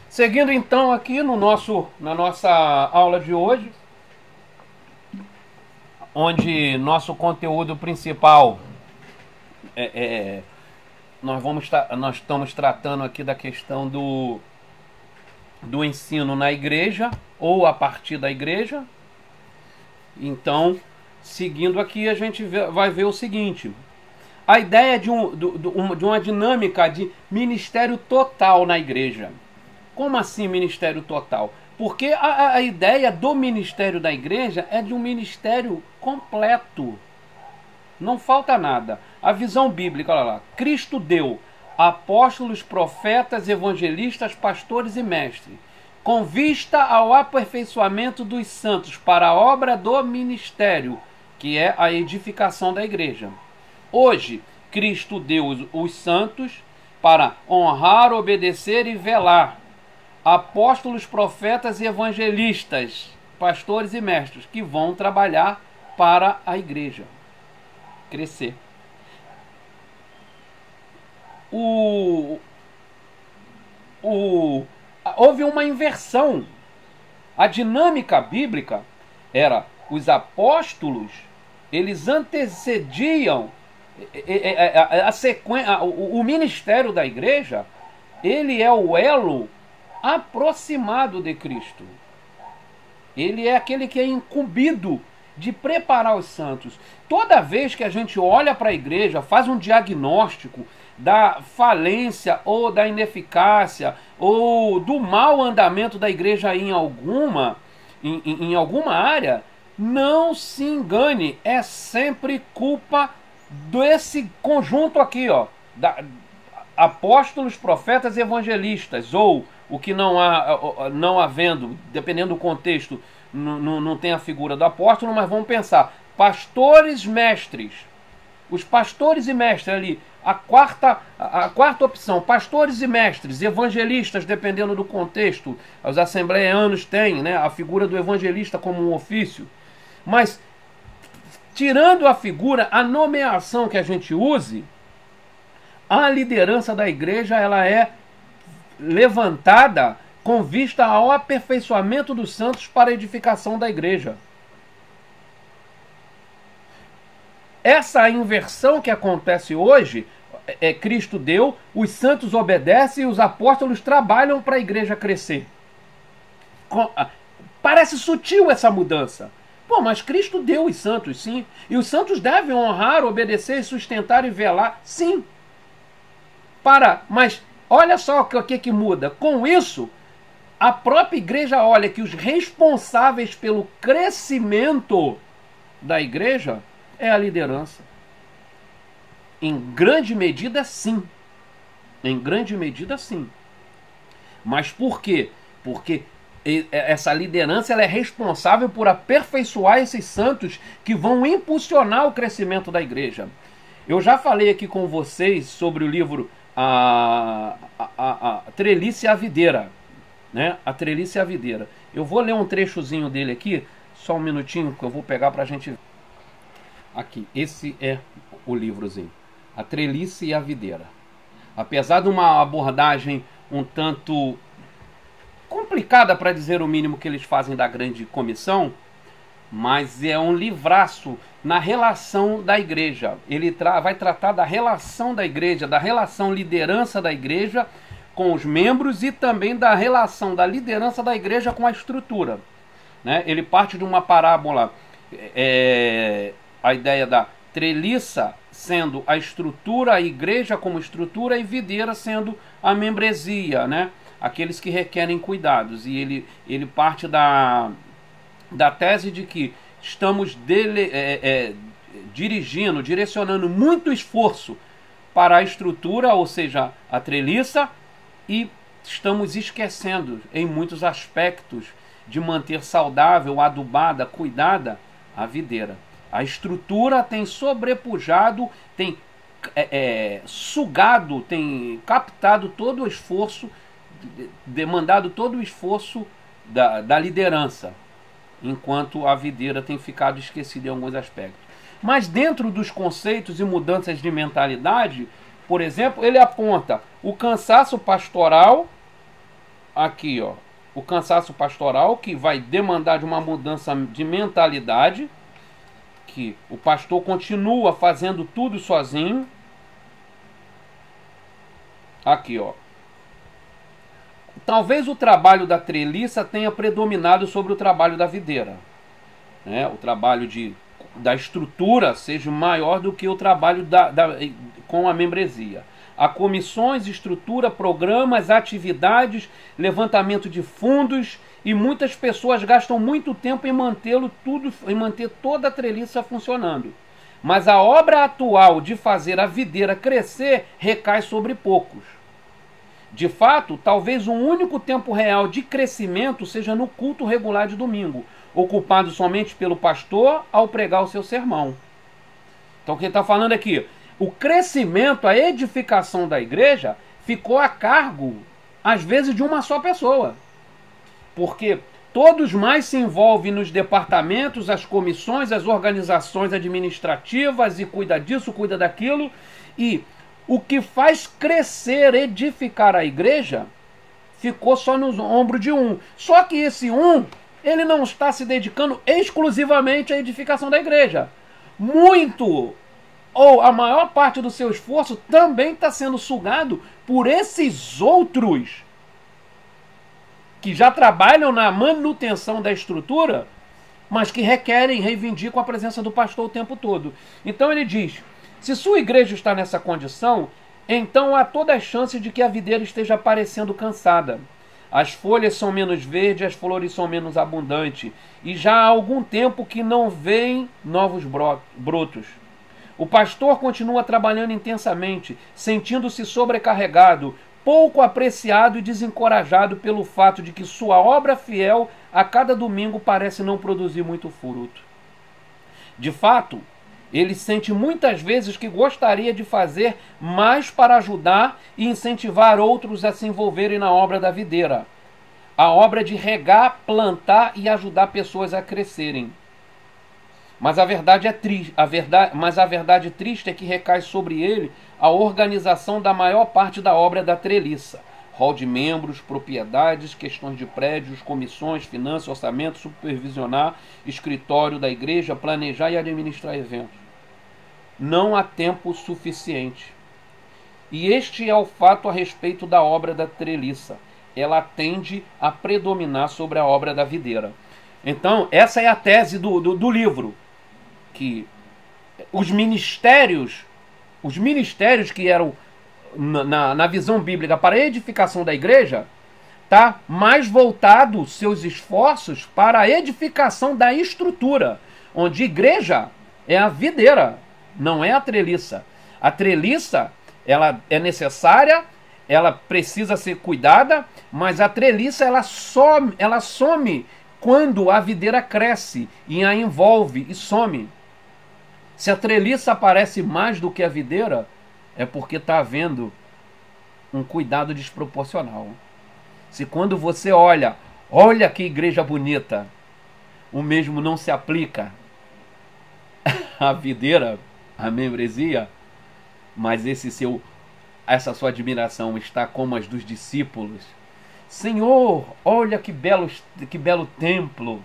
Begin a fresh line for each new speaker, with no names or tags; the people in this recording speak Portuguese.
Seguindo então aqui na nossa aula de hoje, onde nosso conteúdo principal nós estamos tratando aqui da questão do ensino na igreja ou a partir da igreja. Então, seguindo aqui, a gente vai ver o seguinte: a ideia de uma dinâmica de ministério total na igreja. Como assim ministério total? Porque a ideia do ministério da igreja é de um ministério completo. Não falta nada. A visão bíblica, olha lá. Cristo deu apóstolos, profetas, evangelistas, pastores e mestres, com vista ao aperfeiçoamento dos santos para a obra do ministério, que é a edificação da igreja. Hoje, Cristo deu os santos para honrar, obedecer e velar. Apóstolos, profetas e evangelistas, pastores e mestres, que vão trabalhar para a igreja crescer. Houve uma inversão. A dinâmica bíblica era: os apóstolos, eles antecediam a sequência, o ministério da igreja. Ele é o elo aproximado de Cristo. Ele é aquele que é incumbido de preparar os santos. Toda vez que a gente olha para a igreja, faz um diagnóstico da falência ou da ineficácia ou do mau andamento da igreja em alguma área, não se engane, é sempre culpa desse conjunto aqui, ó, apóstolos, profetas e evangelistas, ou o que não havendo, dependendo do contexto, não tem a figura do apóstolo, mas vamos pensar, pastores, mestres. Os pastores e mestres ali, a quarta opção, pastores e mestres, evangelistas, dependendo do contexto. Os assembleianos têm, né, a figura do evangelista como um ofício. Mas, tirando a figura, a nomeação que a gente use, a liderança da igreja, ela é levantada com vista ao aperfeiçoamento dos santos para a edificação da igreja. Essa inversão que acontece hoje, Cristo deu, os santos obedecem e os apóstolos trabalham para a igreja crescer. Parece sutil essa mudança. Pô, mas Cristo deu os santos, sim. E os santos devem honrar, obedecer, sustentar e velar, sim. Mas olha só o que muda. Com isso, a própria igreja olha que os responsáveis pelo crescimento da igreja é a liderança. Em grande medida, sim. Em grande medida, sim. Mas por quê? Porque essa liderança ela é responsável por aperfeiçoar esses santos que vão impulsionar o crescimento da igreja. Eu já falei aqui com vocês sobre o livro A Trelice e a Videira, né? A Trelice e a Videira. Eu vou ler um trechozinho dele aqui, só um minutinho que eu vou pegar para a gente ver. Aqui, esse é o livrozinho, A Trelice e a Videira. Apesar de uma abordagem um tanto complicada, para dizer o mínimo, que eles fazem da grande comissão, mas é um livraço na relação da igreja. Ele vai tratar da relação da igreja, da relação liderança da igreja com os membros e também da relação da liderança da igreja com a estrutura, né? Ele parte de uma parábola, a ideia da treliça sendo a estrutura, a igreja como estrutura, e videira sendo a membresia, né? Aqueles que requerem cuidados. E ele parte da tese de que estamos direcionando muito esforço para a estrutura, ou seja, a treliça, e estamos esquecendo em muitos aspectos de manter saudável, adubada, cuidada a videira. A estrutura tem sobrepujado, tem sugado, tem captado todo o esforço, demandado todo o esforço da liderança, enquanto a videira tem ficado esquecida em alguns aspectos. Mas dentro dos conceitos e mudanças de mentalidade, por exemplo, ele aponta o cansaço pastoral, aqui, ó, o cansaço pastoral, que vai demandar de uma mudança de mentalidade, que o pastor continua fazendo tudo sozinho. Aqui, ó. Talvez o trabalho da treliça tenha predominado sobre o trabalho da videira, né? O trabalho da estrutura seja maior do que o trabalho com a membresia. Há comissões, estrutura, programas, atividades, levantamento de fundos, e muitas pessoas gastam muito tempo em manter toda a treliça funcionando. Mas a obra atual de fazer a videira crescer recai sobre poucos. De fato, talvez o único tempo real de crescimento seja no culto regular de domingo, ocupado somente pelo pastor ao pregar o seu sermão. Então, o que ele está falando aqui? O crescimento, a edificação da igreja ficou a cargo, às vezes, de uma só pessoa. Porque todos mais se envolvem nos departamentos, as comissões, as organizações administrativas, e cuida disso, cuida daquilo. E o que faz crescer, edificar a igreja, ficou só no ombro de um. Só que esse um, ele não está se dedicando exclusivamente à edificação da igreja. Muito, ou a maior parte do seu esforço também está sendo sugado por esses outros que já trabalham na manutenção da estrutura, mas que reivindicam a presença do pastor o tempo todo. Então ele diz: se sua igreja está nessa condição, então há toda a chance de que a videira esteja parecendo cansada. As folhas são menos verdes, as flores são menos abundantes, e já há algum tempo que não vêm novos brotos. O pastor continua trabalhando intensamente, sentindo-se sobrecarregado, pouco apreciado e desencorajado pelo fato de que sua obra fiel a cada domingo parece não produzir muito fruto. De fato, ele sente muitas vezes que gostaria de fazer mais para ajudar e incentivar outros a se envolverem na obra da videira, a obra de regar, plantar e ajudar pessoas a crescerem. Mas a verdade triste é que recai sobre ele a organização da maior parte da obra da treliça. Rol de membros, propriedades, questões de prédios, comissões, finanças, orçamento, supervisionar, escritório da igreja, planejar e administrar eventos. Não há tempo suficiente. E este é o fato a respeito da obra da treliça. Ela tende a predominar sobre a obra da videira. Então, essa é a tese do livro. Que os ministérios que eram, na visão bíblica, para a edificação da igreja, tá mais voltado seus esforços para a edificação da estrutura, onde igreja é a videira, não é a treliça. A treliça, ela é necessária, ela precisa ser cuidada, mas a treliça ela some quando a videira cresce e a envolve e some. Se a treliça aparece mais do que a videira, é porque está havendo um cuidado desproporcional. Se quando você olha que igreja bonita, o mesmo não se aplica à videira, à membresia, mas essa sua admiração está como as dos discípulos. Senhor, olha que belo templo.